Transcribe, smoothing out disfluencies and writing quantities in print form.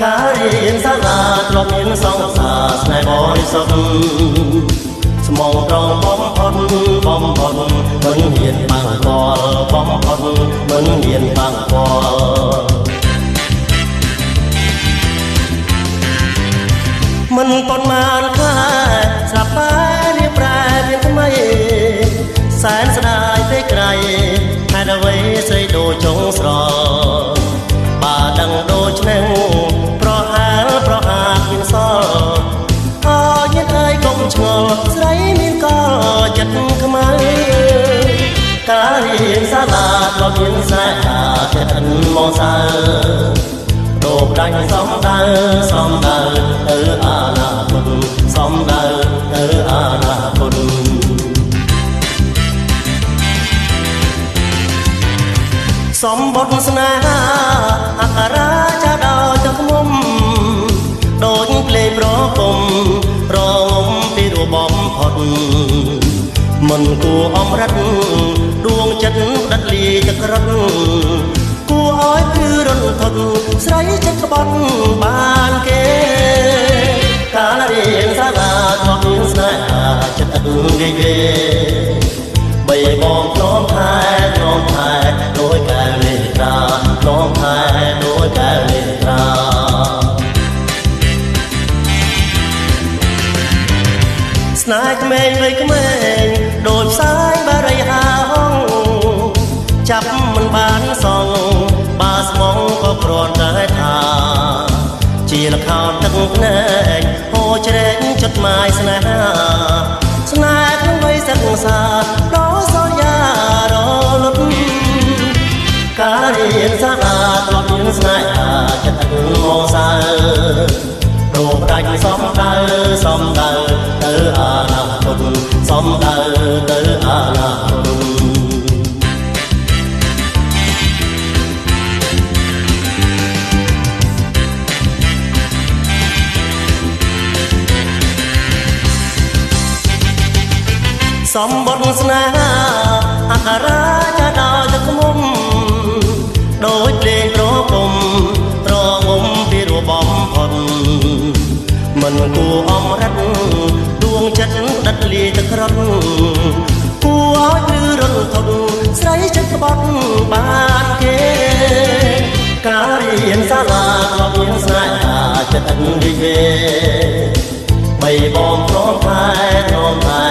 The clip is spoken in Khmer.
ការរៀនសាលាធ្លាប់មានសង្សារស្នេហ៍បរិសុទ្ធស្មងត្រង់បំផុតមិនហ៊ានបាំងកលបំផុតមិនហ៊ានបាំងកលមិនប៉ុន្មានខែស្រាប់តែរៀបប្រែមានថ្មីសែនស្ដាយទេក្រៃហេតុអ្វីស្រីដូរចុងស្របើដឹងដូចនឹងប្រហាមានសល់អើញាតិអើយកុំឆ្ងល់ស្រីមានកលចិត្តខ្មៅការរៀនសាលាធ្លាប់មានស្នេហាចិត្តមកសើដូរដាច់សំដៅទៅអនាគតសំដៅទៅអនាគតសំបុត្រស្នេហាអក្សរាចាដល់ទឹកមុំដូចភ្លេងប្រគំរងំពីរបំផុតមិនគួរអំរិតដួងចិត្តផ្ដិតលីទឹករត់គួរឲ្យគឺរន្ធត់ស្រីចិត្តក្បត់បានគេកាលរៀនសាលាធ្លាប់មានស្នេហាចិត្តងាយគេបីបងធ្នមថែដូចកាលលេត្រាធ្នមថែដូចកាលលេត្រាស្នេហ៍ក្មេងវ័យក្មេងដូចផ្សាយបារីហាហងចាប់មិនបានសងបាស្មងក៏គ្រាន់តែថាជាលខោនទឹកភ្នែកហូរជ្រែកចុតម៉ាយស្នេហាស្នេហ៍ក្នុងវ័យសិក្សាដល់សន្យារលត់ការរៀនសាលាធ្លាប់មានស្នេហាចិត្តមកសើដូរដាច់សំដៅទៅអនាគតសំដៅទៅអនាគតសំបុត្រស្នេហាអក្សរាចាដល់ទឹកមុំដូចភ្លេងប្រគំត្រងំពីរបំផុតមិនគួរអំរិតដួងចិត្តដិតលីទឹករត់គួរឲ្យគឺរន្ធត់ស្រីចិត្តក្បត់បានគេការរៀនសាលាធ្លាប់មានស្នេហាចិត្តនិយាយបីបងព្រមថែ